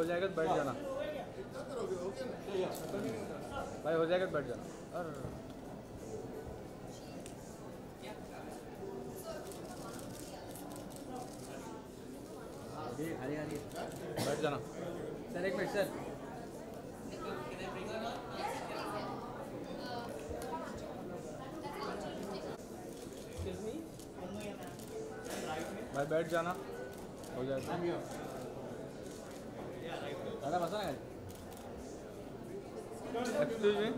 जाएगा तो बैठ जाना भाई, हो जाएगा तो बैठ जाना। और बैठ जाना सर एक मिनट सर। भाई, बैठ जाना, हो जाएगा। दादा बसा ना। एक्सक्यूज मी,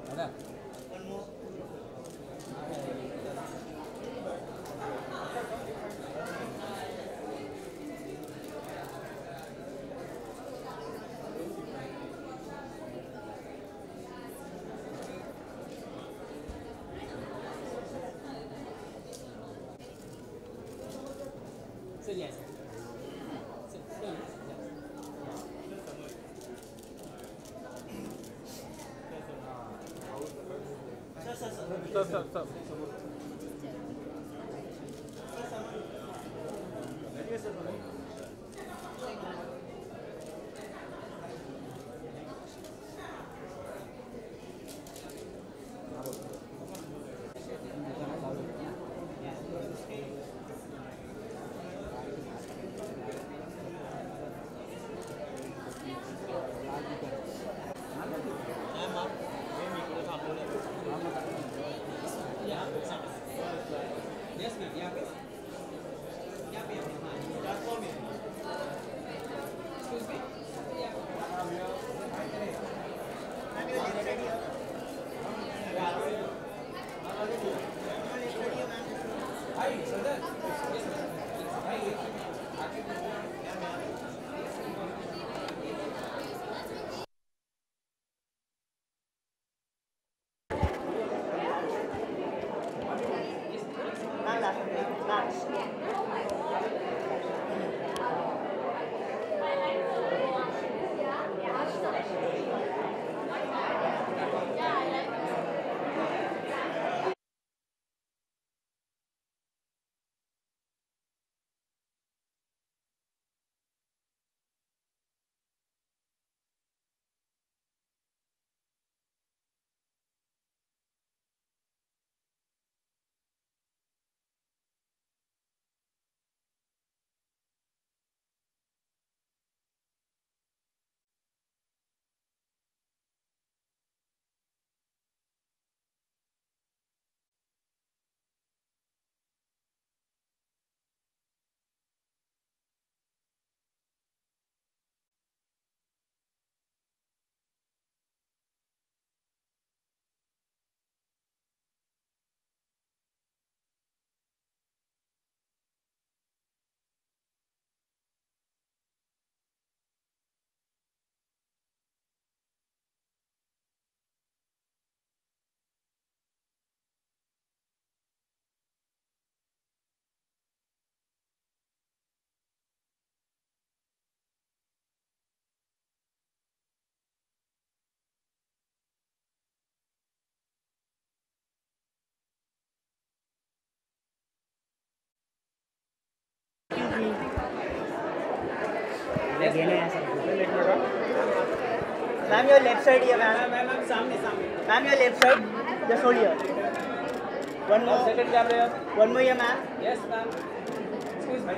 दादा sir yes sir yes ma'am यहाँ पे Ma'am, your left side here, ma'am. Ma'am सामने सामने Ma'am, your left side. Just hold here. One more. Second कैमरे One more here, ma'am. Yes ma'am excuse me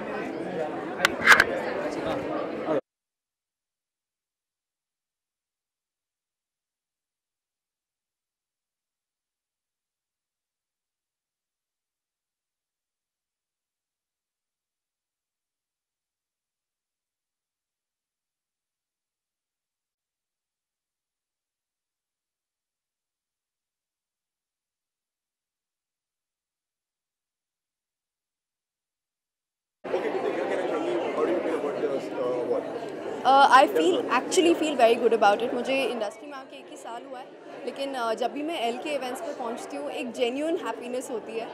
I actually feel very good about it. मुझे industry में आके 1 ही साल हुआ है, लेकिन जब भी मैं एल के इवेंट्स पे पहुंचती हूँ एक जेन्यून हैप्पीनेस होती है.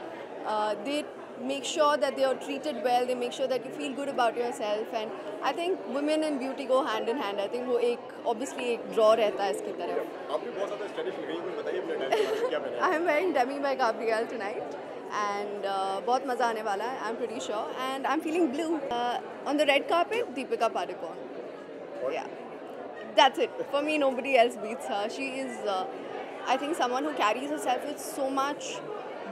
They make sure that they are treated well, they make sure that you feel good about yourself. And I think women and beauty go hand in hand. I think वो एक obviously एक draw रहता है इसकी तरफ. आप भी बहुत ज़्यादा स्टाइलिश लग रही हैं, कुछ बताइए अपने डांस के बारे में, क्या पहना है? I am wearing Demi by Gabriel tonight and बहुत मज़ा आने वाला है. I am pretty sure and I am feeling blue. On the red carpet Deepika Padukone. Yeah, that's it. For me, nobody else beats her. She is, I think, someone who carries herself with so much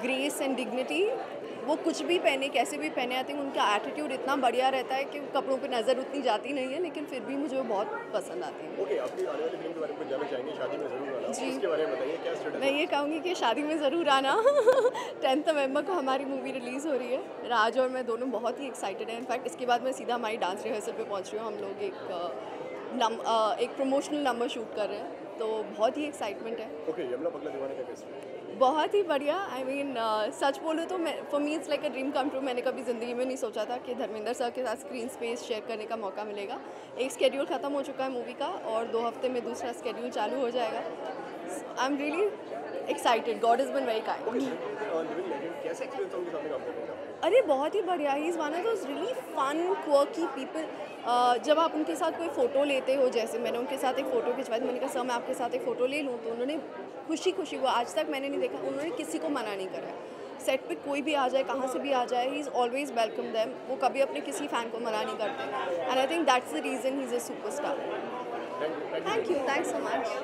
grace and dignity. वो कुछ भी पहने, कैसे भी पहने, I think उनका attitude इतना बढ़िया रहता है कि कपड़ों पे नज़र उतनी जाती नहीं है, लेकिन फिर भी मुझे वो बहुत पसंद आती है. ओके, अपनी आने वाली फिल्म के बारे में कुछ जानना चाहेंगे, शादी में ज़रूर आना. जी. इसके बारे में बताइए, क्या स्टेटस मैं ये कहूँगी कि शादी में ज़रूर आना. 10 नवंबर को हमारी मूवी रिलीज़ हो रही है. राज और मैं दोनों बहुत ही एक्साइटेड हैं. इनफैक्ट इसके बाद मैं सीधा हमारी डांस रिहर्सल पे पहुँच रही हूँ. हम लोग एक प्रमोशनल नंबर शूट कर रहे हैं, तो बहुत ही एक्साइटमेंट है. ओके, यमला पगला दीवाने का कैसे? बहुत ही बढ़िया. आई मीन सच बोलूँ तो मैं, for me it's like a dream come true. मैंने कभी ज़िंदगी में नहीं सोचा था कि धर्मेंद्र सर के साथ स्क्रीन स्पेस शेयर करने का मौका मिलेगा. एक स्केड्यूल ख़त्म हो चुका है मूवी का और 2 हफ्ते में दूसरा स्केड्यूल चालू हो जाएगा. I am really excited. God is been very kind. Living legend, कैसे एक्सपीरियंस उनके सामने काम करने का? अरे बहुत ही बढ़िया. He is one of those really fun quirky people. जब आप उनके साथ कोई फ़ोटो लेते हो, जैसे मैंने उनके साथ एक फ़ोटो खिंचवाई, तो मैंने कहा सर मैं आपके साथ एक फ़ोटो ले लूँ, तो उन्होंने खुशी खुशी, वो आज तक मैंने नहीं देखा उन्होंने किसी को मना नहीं करा. सेट पे कोई भी आ जाए, कहाँ से भी आ जाए, he is always welcome them. वो कभी अपने किसी फ़ैन को मना नहीं करते. And I think that's the reason he is a superstar. Thank you. Thanks so much.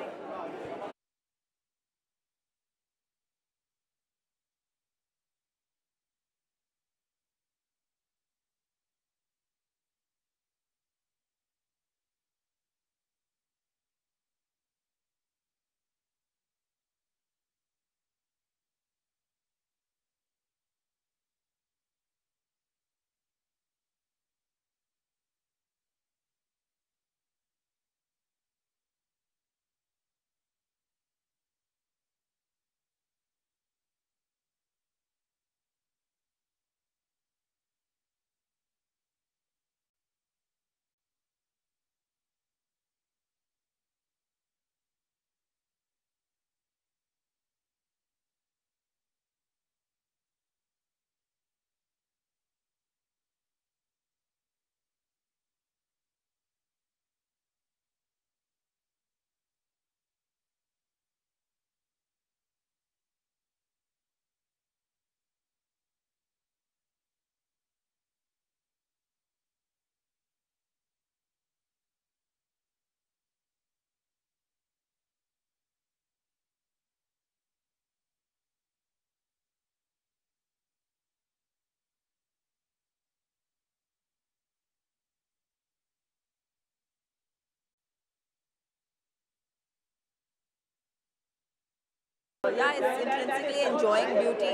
Yeah, it's intrinsically enjoying beauty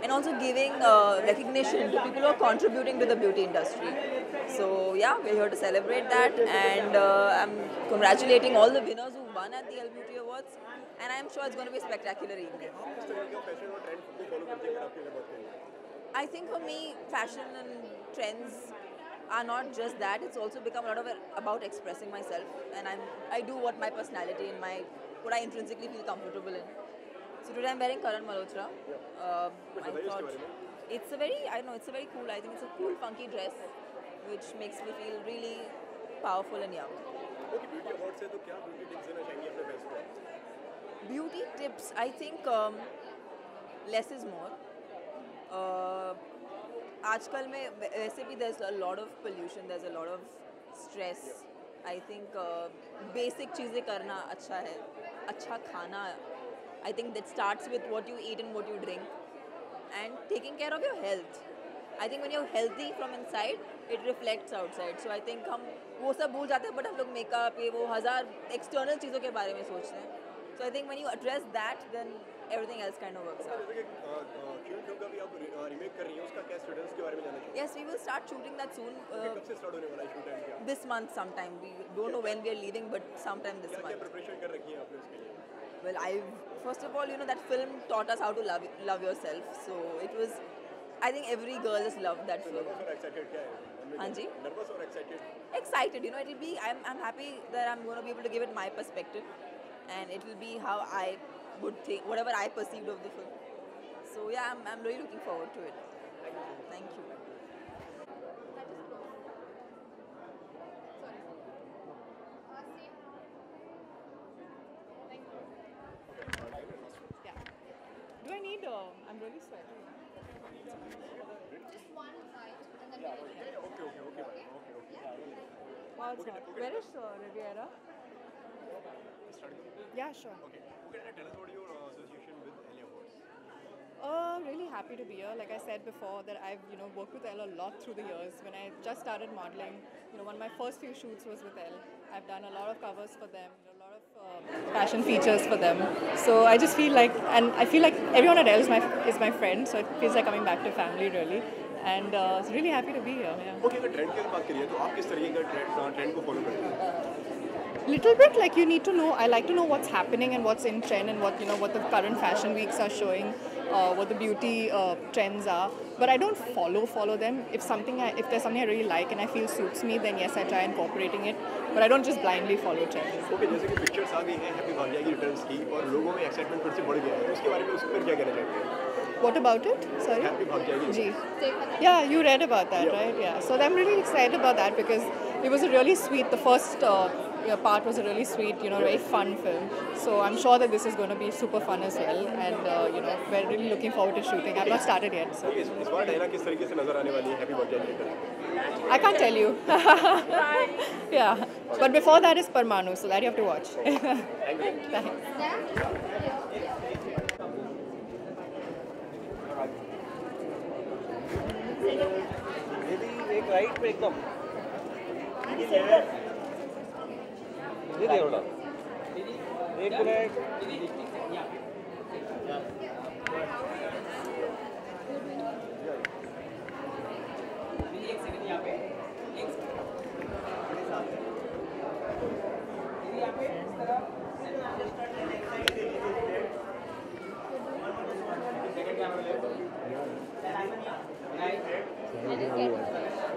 and also giving recognition to people who are contributing to the beauty industry. So yeah, we're here to celebrate that, and I'm congratulating all the winners who won at the L Beauty Awards, and I'm sure it's going to be a spectacular evening. किस तरह का fashion और trend को follow करते हैं अगर आपकी बात करें? I think for me, fashion and trends are not just that. It's also become a lot of about expressing myself, and I do what my personality and what I intrinsically feel comfortable in. So today I'm wearing Karan Malhotra. I thought it's a very cool. I think it's a cool, funky dress, which makes me feel really powerful and young. Okay, beauty award से तो क्या beauty tips देना चाहेंगे अपने fans को? Beauty tips, I think less is more. आजकल में वैसे भी there's a lot of pollution, there's a lot of stress. I think basic चीज़ें करना अच्छा है. अच्छा खाना, I think that starts with what you eat and what you drink, and taking care of your health. I think when you're healthy from inside, it reflects outside. So I think हम वो सब भूल जाते हैं, but हम लोग makeup ये वो 1000 external चीज़ों के बारे में सोचते हैं. So I think when you address that, then everything else kind of works out. जैसे कि क्यूट फिल्म का भी आप रीमेक कर रही हैं, उसका क्या स्टेटस के बारे में जानना चाहिए? Yes, we will start shooting that soon. कब से स्टार्ट होने वाला है शूट एंड क्या? This month sometime. We don't know when we are leaving, but sometime this क्या month. प्रिपरेशन कर रखी है आपने उसके लिए? Well, first of all, that film taught us how to love yourself. So it was, I think every girl just loved that film. फिर excited क्या है? हाँ जी. Nervous or excited? Excited, you know, it'll be, I'm happy that I'm going to be able to give it my perspective, and it will be how I would think, whatever I perceived of the film. So yeah, I'm really looking forward to it. Thank you. Do I need? I'm really sweaty. Wow, it's hot. Where is Riviera? Yeah, sure. Okay. Okay, tell us about your association with LA Awards. Really happy to be here. Like I said before, that I've worked with Elle a lot through the years. When I just started modeling, one of my first few shoots was with Elle. I've done a lot of covers for them, a lot of fashion features for them. So I just feel like, and I feel like everyone at Elle is my friend. So it feels like coming back to family really. And really happy to be here. Yeah. Okay, अगर trend की बात करिए तो आप किस तरीके का trend को फॉलो करते हैं? Little bit, like you need to know. I like to know what's happening and what's in trend and what what the current fashion weeks are showing, what the beauty trends are. But I don't follow them. If there's something I really like and I feel suits me, then yes, I try incorporating it. But I don't just blindly follow trends. Okay, जैसे कि pictures आ गई हैं happy भाग्य की returns की और लोगों में एक्साइटमेंट फिर से बढ़ गया है, उसके बारे में उस पर क्या कहना चाहते हैं? What about it? Sorry. Happy भाग्य की. Ji. Yeah, you read about that, right? Yeah. So I'm really excited about that because it was a really sweet. The first part was a really sweet, very fun film. So I'm sure that this is going to be super fun as well, and we're really looking forward to shooting. I've not started yet, so. इस बार Diana किस तरीके से नजर आने वाली है happy भाग्य की return? I can't tell you. Yeah, but before that is Parmanu, so that you have to watch. Thanks. एक राइट पे एकदम ये दे थोड़ा एक मिनट एक सेकंड यहाँ पे एक सेकंड यहाँ पे इस तरह सेकंड कैमरा ले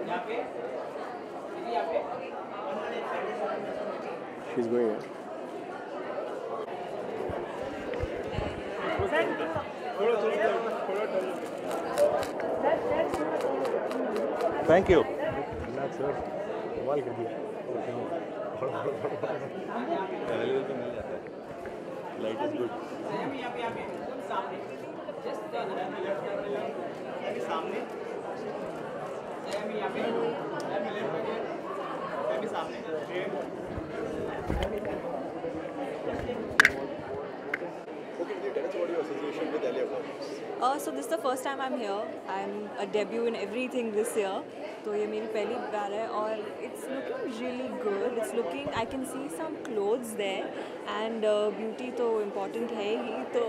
यहाँ पे यहाँ पे She's going here. Thank you. Relax, sir. कमाल कर दिया. अवेलेबल तो मिल जाता है. Light is good. यहाँ पे एकदम सामने जस्ट सामने यहाँ पे सामने Okay, tell us about your association with LA Awards. So this is the first time I'm here. I'm a debut in everything this year. तो ये मेरी पहली बार है और it's looking really good. It's looking, I can see some clothes there and beauty तो important है ही तो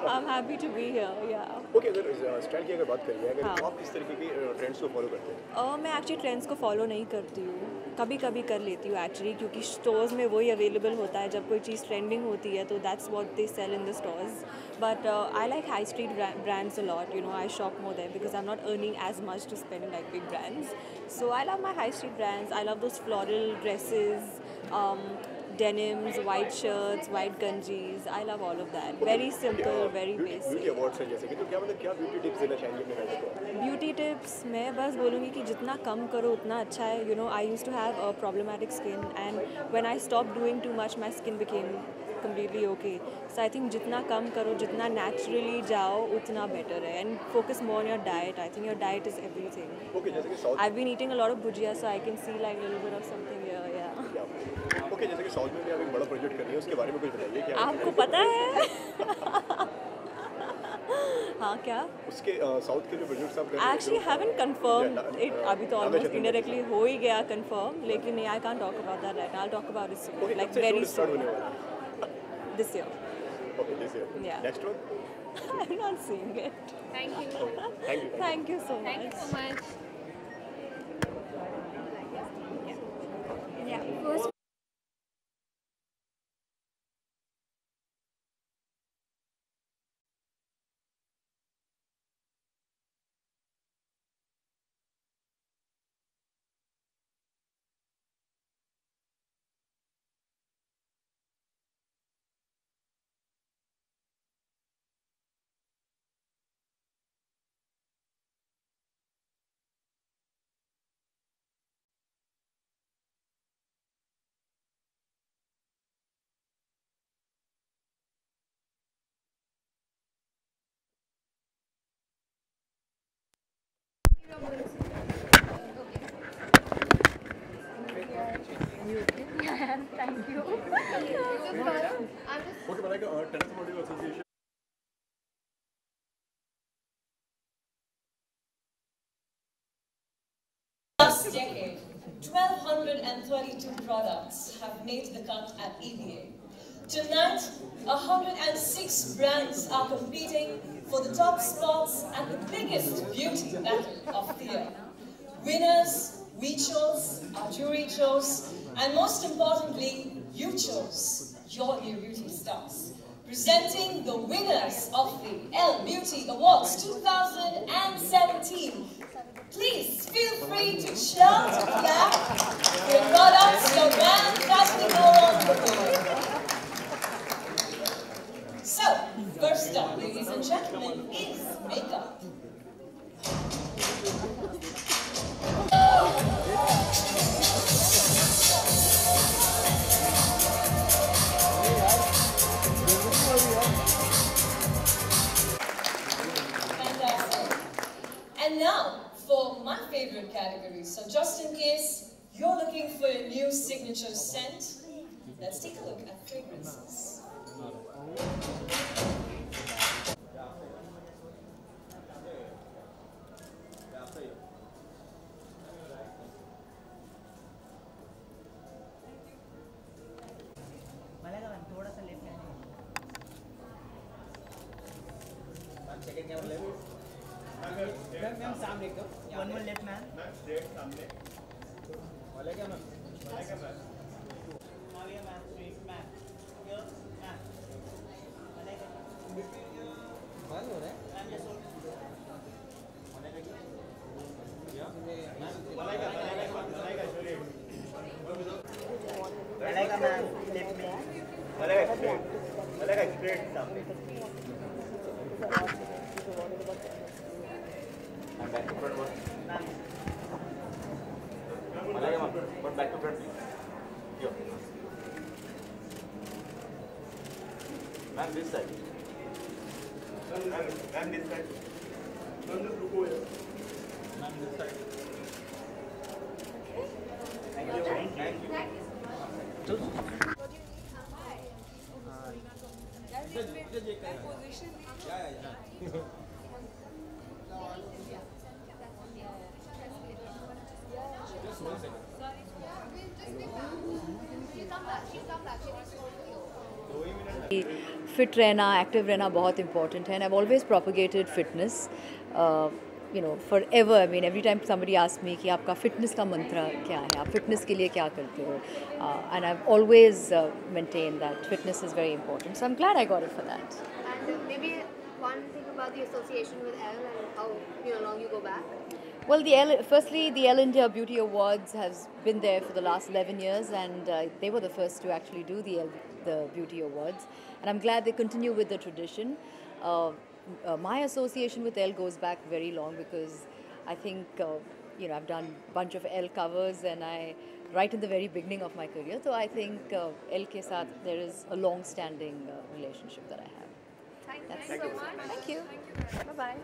I'm happy to be here. Yeah. Okay, अगर स्टाइल की अगर बात करें अगर तो आप किस तरीके की ट्रेंड्स को फॉलो करते हैं? मैं एक्चुअली ट्रेंड्स को फॉलो नहीं करती हूँ. कभी कभी कर लेती हूँ एक्चुअली क्योंकि स्टोर्स में वही अवेलेबल होता है जब कोई चीज़ ट्रेंडिंग होती है तो that's what they sell in the stores. But I like high street brands a lot. I shop more there because I'm not earning as much to spend in like big brands. So I love my high street brands. I love those floral dresses, denims, white shirts, white ganjis. I love all of that. Very simple, very basic. Beauty awards हैं जैसे कि तो क्या beauty tips देना चाहेंगे अपने friends को? Beauty tips मैं बस बोलूँगी कि जितना कम करो उतना अच्छा है. I used to have a problematic skin and when I stopped doing too much my skin became completely okay. So I think जितना कम करो जितना naturally जाओ उतना better है and focus more on your diet. I think your diet is everything. Okay, जैसे कि south I've been eating a lot of bhujia so I can see like a little bit of something here. Yeah. Okay, जैसे कि south में भी आप एक बड़ा project कर रही हैं उसके बारे में कुछ बताइए क्या आपको पता है? हाँ क्या? उसके साउथ के जो प्रोजेक्ट्स आप कर रहे हैं Actually haven't confirmed it. अभी तो almost indirectly हो ही गया confirm. लेकिन I can't talk about that right now. I'll talk about it soon. Okay, like कब से very shoot start soon. होने वाला है? This year. Okay, this year. Yeah. Next one? I'm not seeing it. Thank you. Thank you. Thank you so much. Thank you so much. Yeah. First Thank you. Okay, Malaika, Tennis Model Association. Last decade, 1,232 products have made the cut at EBA. Tonight, 106 brands are competing for the top spots at the biggest beauty battle of the year. Winners, we chose, our jury chose, and most importantly, you chose your new beauty stars. Presenting the winners of the Elle Beauty Awards 2017. Please feel free to shout, clap, your products, your brands as we go on the board. So, first up, ladies and gentlemen, is makeup. Fantastic. And now, for my favorite category, so just in case you're looking for a new signature scent, let's take a look at fragrances. Malaika ma'am, थोड़ा सा left hand. Second camera ले ma'am सामने एकदम One more left ma'am. वालेगा ma'am Maria ma'am, straight ma'am. Here ma'am. Malaika. बंद हो रहा है Ma'am just hold. Malaika ma'am, left me. Malaika straight. Malaika straight सामने. And back to front one. Ma'am. Malaika ma'am, but back to front please. Here. Ma'am, this side. Ma'am, this side. Ma'am, just रुको यार. Ma'am, this side. Thank you. Thank you. Fit रहना, active रहना बहुत important है and I always propagated fitness you know for ever. I mean every time somebody ask me कि आपका fitness का मंत्र क्या है, आप फिटनेस के लिए क्या करते हो, and I always maintain that fitness is very important. So I am glad I got it for that. And maybe one thing about the association with Elle and how long you go back. Well, firstly, the Elle India Beauty Awards has been there for the last 11 years, and they were the first to actually do the Beauty Awards. And I'm glad they continue with the tradition. My association with Elle goes back very long because I think, I've done a bunch of Elle covers and right in the very beginning of my career. So I think Elle ke saath there is a long-standing relationship that I have. Thank you so much. Thank you. Bye-bye.